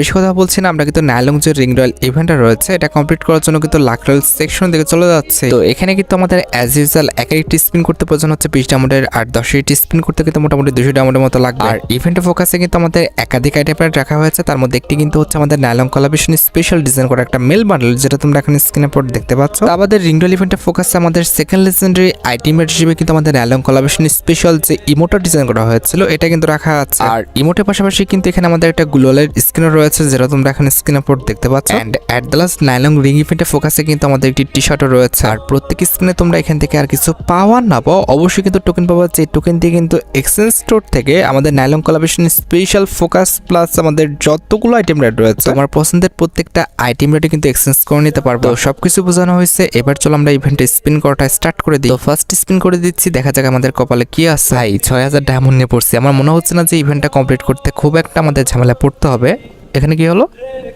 বেশি কথা বলছি না, আমরা কিন্তু নাইলং যে রিং রয়্যাল ইভেন্টটা রয়েছে এটা কমপ্লিট করার জন্য কিন্তু লাক রয়্যাল সেকশন দিকে চলে যাচ্ছে। তো এখানে কিন্তু আমাদের অ্যাজ ইউজুয়াল একটি স্পিন করতে প্রয়োজন হচ্ছে 20 ডায়মন্ডের, আর 10টি স্পিন করতে কিন্তু মোটামুটি 200 ডায়মন্ডের মতো লাগবে। আর ইভেন্টের ফোকাসে কিন্তু আমাদের একাধিক আইটেম রাখা হয়েছে, তার মধ্যে একটি কিন্তু হচ্ছে আমাদের নাইলং কোলাবরেশন স্পেশাল ডিজাইন করা একটা মেল বান্ডেল, যেটা তোমরা এখন স্ক্রিনে পর দেখতে পাচ্ছ। আমাদের রিং রয়্যাল ইভেন্টের ফোকাসে আমাদের সেকেন্ড লেজেন্ডারি আইটেমের হিসেবে কিন্তু আমাদের নাইলং কোলাবরেশন স্পেশাল যে ইমোটা ডিজাইন করা হয়েছিল এটা কিন্তু রাখা আছে। আর ইমোটের পাশাপাশি কিন্তু এখানে আমাদের একটা গ্লোয়ালের স্ক্রিনও রয়েছে, যেটা তোমরা এখন স্ক্রিনে পর দেখতে পাচ্ছ। And at the last nylon ring ইভেন্টের ফোকাসে কিন্তু আমাদের একটি টি শার্টও রয়েছে। আর প্রত্যেক স্ক্রিনে তোমরা এখান থেকে আর কিছু পাওয়ার না পাও, অবশ্যই কিন্তু টোকেন পাওয়া, যে টোকেন দিয়ে কিন্তু এক্সচেঞ্জ স্টোর থেকে আমাদের নাইলং কোলাবরেশন স্পেশাল ফোকাস প্লাস আমাদের যতগুলো আইটেম রেট রয়েছে তোমার পছন্দের প্রত্যেকটা আইটেম রেটে কিন্তু এক্সচেঞ্জ করে নিতে পারবো। সবকিছু বোঝানো হয়েছে, এবার চলো আমরা ইভেন্টে স্পিন করাটা স্টার্ট করে দিই। তো ফার্স্ট স্পিন করে দিচ্ছি, দেখা যাক আমাদের কপালে কি আছে। ভাই 6000 ডায়মন্ড নিয়ে পড়ছি, আমার মনে হচ্ছে না যে ইভেন্টটা কমপ্লিট করতে খুব একটা আমাদের ঝামেলা পড়তে হবে। এখানে কি হলো?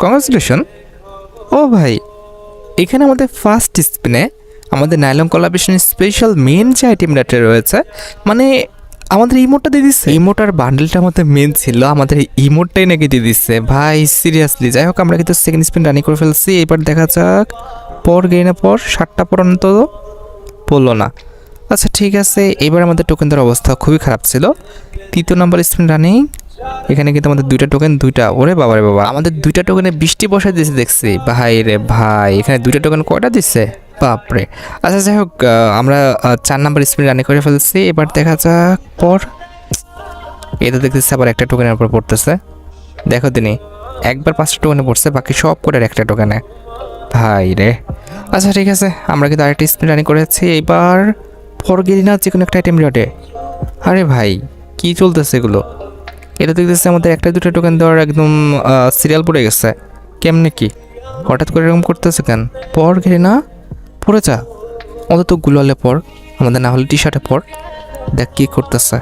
কংগ্রাচুলেশন। ও ভাই, এখানে আমাদের ফার্স্ট স্পিনে আমাদের নাইলং কোলাবরেশন স্পেশাল মেন যে আইটেম রেটে রয়েছে, মানে আমাদের ইমোটটা দিয়ে দিচ্ছে। ইমোটার বান্ডেলটা আমাদের মেন ছিল, আমাদের ইমোটটাই নাকি দিয়ে দিচ্ছে ভাই, সিরিয়াসলি। যাই হোক, আমরা কিন্তু সেকেন্ড স্পিন রানিং করে ফেলছি। এবার দেখা যাক পর গেইনে পর 7টা পর্যন্ত পড়লো না। আচ্ছা ঠিক আছে, এবার আমাদের টোকেনদের অবস্থা খুবই খারাপ ছিল। তৃতীয় নাম্বার স্পিন রানিং, এখানে কিন্তু আমাদের দুইটা টোকেন, ওরে বাবা রে বাবা, আমাদের দুইটা টোকেনে 20টি বসায় দিয়েছে দেখছি। ভাই রে ভাই, এখানে দুইটা টোকেন কয়টা দিচ্ছে বাপরে। আচ্ছা যাই হোক, আমরা 4 নাম্বার স্পিন রানিং করে ফেলছি। এবার দেখা যাক পর, এটা দেখতেছে আবার একটা টোকেনের উপর পড়তেছে। দেখো তিনি একবার 5টা টোকেনে পড়ছে, বাকি সব করে একটা টোকেনে। ভাই রে। আচ্ছা ঠিক আছে, আমরা কিন্তু আরেকটা স্পিন রানিং করেছি। এবার পর গেলি না যে কোনো একটা আইটেম রেটে। আরে ভাই কি চলতেছে এগুলো? এটা দেখতেছে আমাদের একটা দুটো টোকেন দেওয়ার একদম সিরিয়াল পড়ে গেছে। কেমনে কি হঠাৎ করে এরকম করতেছে কেন? পর ঘেরে না পড়ে যা, অন্তত গুলালে পর, আমাদের না হলে টি শার্টে পর। দেখ কি করতেছে,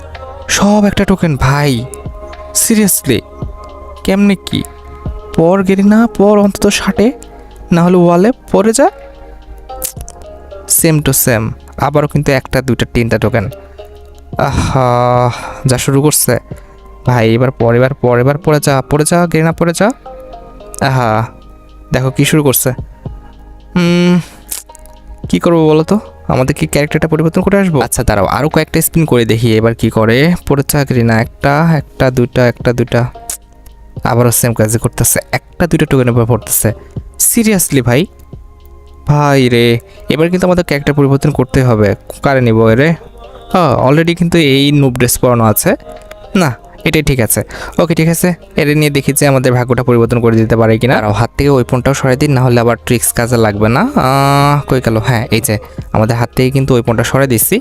সব একটা টোকেন। ভাই সিরিয়াসলি কেমনে কি? পর গেরি না পর, অন্তত শার্টে না হলে ওয়ালে পরে যা। সেম টু সেম, আবারও কিন্তু একটা দুইটা তিনটা টোকেন। আহা, যা শুরু করছে ভাই। এবার পরে যা গেরিনা পরে যা। আহা দেখো কি শুরু করছে। কি করবো বলো তো, আমাদের কি ক্যারেক্টারটা পরিবর্তন করে আসবো? আচ্ছা দাঁড়াও, আরও কয়েকটা স্পিন করে দেখি এবার কি করে। পরে চা গেরিনা একটা দুইটা, আবারও সেম কাজই করতেছে, একটা দুইটা টোকেনের উপর পড়তেছে। সিরিয়াসলি ভাই, ভাই রে, এবার কিন্তু আমাদের ক্যারেক্টার পরিবর্তন করতে হবে। কারে নিব রে? অলরেডি কিন্তু এই নুব ড্রেস পরানো আছে না, এটাই ঠিক আছে। ওকে ঠিক আছে, এটা নিয়ে দেখি যে আমাদের ভাগ্যটা পরিবর্তন করে দিতে পারে কিনা। আর হাত থেকে ওই ফোনটাও সরাই দিন, না হলে আবার ট্রিক্স কাজে লাগবে না। কই গেল? হ্যাঁ এই যে আমাদের হাত থেকে কিন্তু ওই ফোনটা সরাই দিচ্ছি।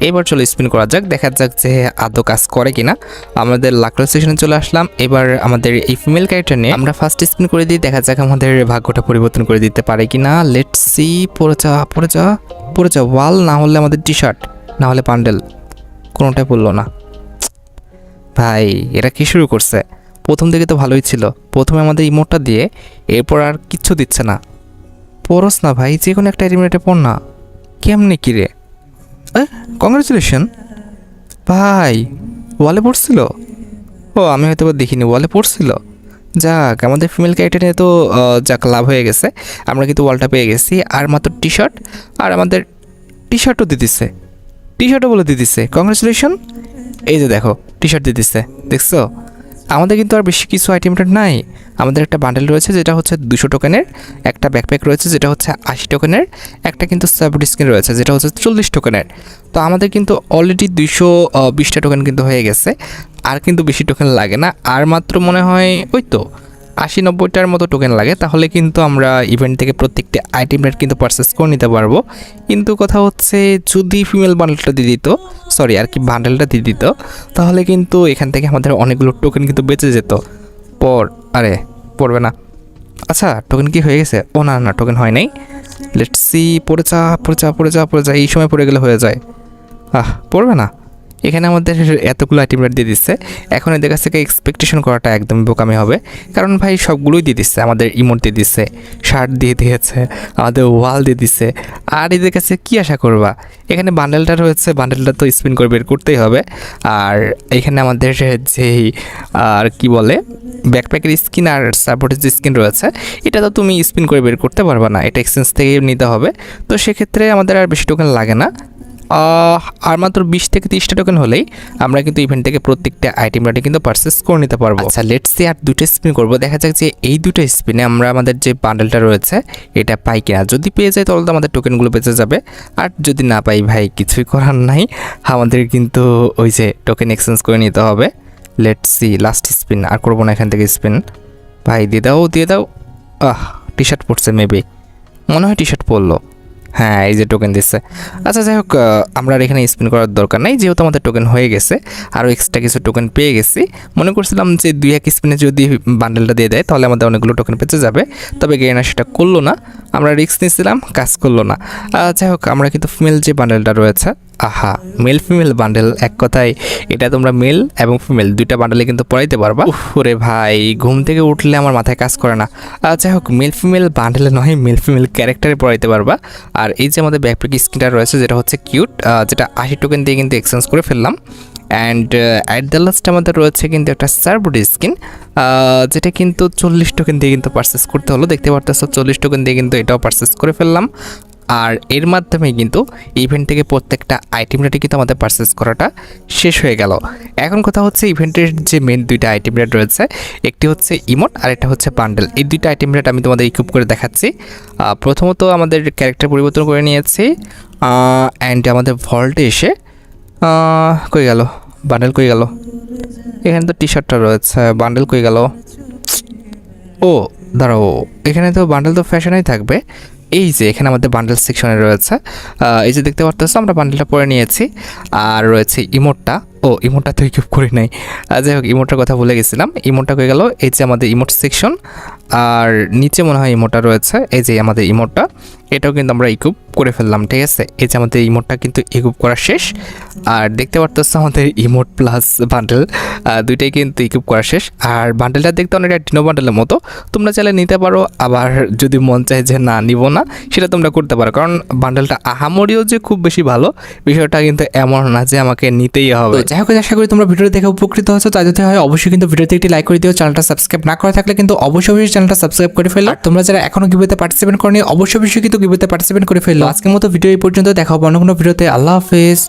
এবার চলো স্পিন করা যাক, দেখা যাক যে আদৌ কাজ করে কিনা। আমাদের লাকড়া সেশনে চলে আসলাম। এবার আমাদের এই ফিমেল ক্যারেক্টার নিয়ে আমরা ফার্স্ট স্পিন করে দিই, দেখা যাক আমাদের ভাগ্যটা পরিবর্তন করে দিতে পারে কিনা। Let's see. পরে যা ওয়াল, না হলে আমাদের টি শার্ট, না হলে বান্ডেল, কোনোটাই পড়লো না। ভাই এরা কি শুরু করছে? প্রথম দিকে তো ভালোই ছিল, প্রথমে আমাদের ইমোটটা দিয়ে এরপর আর কিচ্ছু দিচ্ছে না। পরস না ভাই, যে কোনো একটা এলিমিনেটে পড় না। কেমনে কি রে? কংগ্রাচুলেশন ভাই, ওয়ালে পড়ছিল? ও আমি হয়তো দেখিনি, ওয়ালে পড়ছিল। যাক, আমাদের ফিমেল ক্যারেক্টার নিয়ে তো যাক লাভ হয়ে গেছে, আমরা কিন্তু ওয়ালটা পেয়ে গেছি। আর মাত্র টি শার্ট, আর আমাদের টি শার্টও দিয়ে দিচ্ছে, টি শার্টও বলে দিয়ে দিচ্ছে। কংগ্রাচুলেশন। এই যে দেখো টি শার্ট দিয়ে দিচ্ছে, দেখছো? আমাদের কিন্তু আর বেশি কিছু আইটেমটা নাই। আমাদের একটা বান্ডেল রয়েছে যেটা হচ্ছে 200 টোকেনের, একটা ব্যাকপ্যাক রয়েছে যেটা হচ্ছে 80 টোকেনের, একটা কিন্তু সাপোর্ট স্ক্রিন রয়েছে যেটা হচ্ছে 40 টোকেনের। তো আমাদের কিন্তু অলরেডি 220টা টোকেন কিন্তু হয়ে গেছে, আর কিন্তু বেশি টোকেন লাগে না। আর মাত্র মনে হয় ওই তো 80-90টার মতো টোকেন লাগে, তাহলে কিন্তু আমরা ইভেন্ট থেকে প্রত্যেকটি আইটেম রেট কিন্তু পারচেস করে নিতে পারবো। কিন্তু কথা হচ্ছে যদি ফিমেল বান্ডেলটা দিয়ে দিত, সরি আর কি বান্ডেলটা দিয়ে দিত, তাহলে কিন্তু এখান থেকে আমাদের অনেকগুলো টোকেন কিন্তু বেঁচে যেত। আরে পড়বে না। আচ্ছা টোকেন কি হয়ে গেছে? ও না টোকেন হয় নাই। Let's see. পড়ে যা, এই সময় পড়ে গেলে হয়ে যায়। পড়বে না, এখানে আমাদের এতগুলো আইটেম দিয়ে দিচ্ছে। এখন এদের কাছ থেকে এক্সপেকটেশন করাটা একদমই বোকামি হবে, কারণ ভাই সবগুলোই দিয়ে দিচ্ছে। আমাদের ইমোট দিয়ে দিচ্ছে, শার্ট দিয়ে দিয়েছে, আমাদের ওয়াল দিয়ে দিচ্ছে, আর এদের কাছে কী আশা করবা? এখানে বান্ডেলটা রয়েছে, বান্ডেলটা তো স্পিন করে বের করতেই হবে। আর এখানে আমাদের যেই আর কি বলে ব্যাকপ্যাকের স্কিন আর সাপোর্টের যে স্কিন রয়েছে, এটা তো তুমি স্পিন করে বের করতে পারবা না, এটা এক্সচেঞ্জ থেকে নিতে হবে। তো সেক্ষেত্রে আমাদের আর বেশি টোকেন লাগে না, আর মাত্র 20 থেকে 30টা টোকেন হলেই আমরা কিন্তু ইভেন্ট থেকে প্রত্যেকটা আইটেমটা কিন্তু পারচেস করে নিতে পারবো। আচ্ছা লেটস সি আর দুটো স্পিন করবো, দেখা যাক যে এই দুটো স্পিনে আমরা আমাদের যে বান্ডেলটা রয়েছে এটা পাই কিনা। যদি পেয়ে যাই তাহলে তো আমাদের টোকেনগুলো বেঁচে যাবে, আর যদি না পাই ভাই কিছুই করার নাই, আমাদের কিন্তু ওই যে টোকেন এক্সচেঞ্জ করে নিতে হবে। লেটস সি, লাস্ট স্পিন, আর করবো না এখান থেকে স্পিন। ভাই দিয়ে দাও দিয়ে দাও। টি শার্ট পরছে, মেবি মনে হয় টি শার্ট পরলো। হ্যাঁ এই যে টোকেন দিচ্ছে। আচ্ছা যাই হোক, আমরা আর এখানে স্পিন করার দরকার নাই, যেহেতু আমাদের টোকেন হয়ে গেছে, আরও এক্সট্রা কিছু টোকেন পেয়ে গেছি। মনে করছিলাম যে 2-1 স্পিনে যদি বান্ডেলটা দিয়ে দেয় তাহলে আমাদের অনেকগুলো টোকেন পেতে যাবে, তবে গেইনার সেটা করলো না। আমরা রিস্ক নিয়েছিলাম, কাজ করলো না। যাই হোক, আমরা কিন্তু ফিমেল যে বান্ডেলটা রয়েছে, আহা মেল ফিমেল বান্ডেল, এক কথায় এটা তোমরা মেল এবং ফিমেল দুইটা বান্ডেলে কিন্তু পড়াইতে পারবা। ওরে ভাই, ঘুম থেকে উঠলে আমার মাথায় কাজ করে না। যাই হোক, মেল ফিমেল বান্ডেলে নয়, মেল ফিমেল ক্যারেক্টারে পড়াইতে পারবা। আর এই যে আমাদের ব্যাকপ্যাক স্কিনটা রয়েছে, যেটা হচ্ছে কিউট, যেটা 80 টোকেন দিয়ে কিন্তু এক্সচেঞ্জ করে ফেললাম। অ্যান্ড অ্যাট দ্য লাস্ট আমাদের রয়েছে কিন্তু একটা সার্বুড স্কিন, যেটা কিন্তু 40 টোকেন দিয়ে কিন্তু পারচেস করতে হলো। দেখতে পারতেছো 40 টোকেন দিয়ে কিন্তু এটাও পারচেস করে ফেললাম। আর এর মাধ্যমে কিন্তু ইভেন্ট থেকে প্রত্যেকটা আইটেম রেটে কিন্তু আমাদের পারচেস করাটা শেষ হয়ে গেল। এখন কথা হচ্ছে ইভেন্টের যে মেন দুইটা আইটেম রেট রয়েছে, একটি হচ্ছে ইমোট আর একটা হচ্ছে বান্ডেল। এই দুইটা আইটেম রেট আমি তোমাদের ইকুইপ করে দেখাচ্ছি। প্রথমত আমাদের ক্যারেক্টার পরিবর্তন করে নিয়েছি, অ্যান্ড আমাদের ভল্টে এসে কই গেল বান্ডেল, কই গেল? এখানে তো টি শার্টটা রয়েছে, বান্ডেল কই গেল? ও দাঁড়াও, এখানে তো বান্ডেল তো ফ্যাশনেই থাকবে। এই যে এখানে আমাদের বান্ডেল সেকশনে রয়েছে, এই যে দেখতে পারতেছো আমরা বান্ডেলটা পরে নিয়েছি। আর রয়েছে ইমোটটা, ইমোটটা তো ইকুইপ করি নাই। যাই হোক, ইমোটটার কথা ভুলে গেছিলাম। ইমোটটা হয়ে গেল, এই যে আমাদের ইমোট সেকশন, আর নিচে মনে হয় ইমোটটা রয়েছে, এই যে আমাদের ইমোটটা, এটাও কিন্তু আমরা ইকুইপ করে ফেললাম। ঠিক আছে, এই যে আমাদের ইমোটটা কিন্তু ইকুইপ করা শেষ। আর দেখতে পারতেছো আমাদের ইমোট প্লাস বান্ডেল দুইটাই কিন্তু ইকুইপ করা শেষ। আর বান্ডেলটা দেখতে অনেকটা ডিনো বান্ডেলের মতো, তোমরা চাইলে নিতে পারো, আবার যদি মন চায় যে না নিব না, সেটা তোমরা করতে পারো। কারণ বান্ডেলটা আহামরিও যে খুব বেশি ভালো, বিষয়টা কিন্তু এমন না যে আমাকে নিতেই হবে। যাই হোক, আশা করি তোমরা ভিডিও দেখে উপকৃত হয়েছো। তাই যদি হয় অবশ্যই কিন্তু ভিডিওতে একটি লাইক করে দিও। চ্যানেলটা সাবস্ক্রাইব না করা থাকলে কিন্তু অবশ্যই চ্যানেলটা সাবস্ক্রাইব করে ফেলো। তোমরা যারা এখনো গিভওয়েতে পার্টিসিপেট করনি, অবশ্যই কিন্তু গিভওয়েতে পার্টিসিপেট করে ফেলো। আজকের মতো ভিডিও এই পর্যন্ত, দেখা হবে অন্য কোনো ভিডিওতে। আল্লাহ হাফেজ।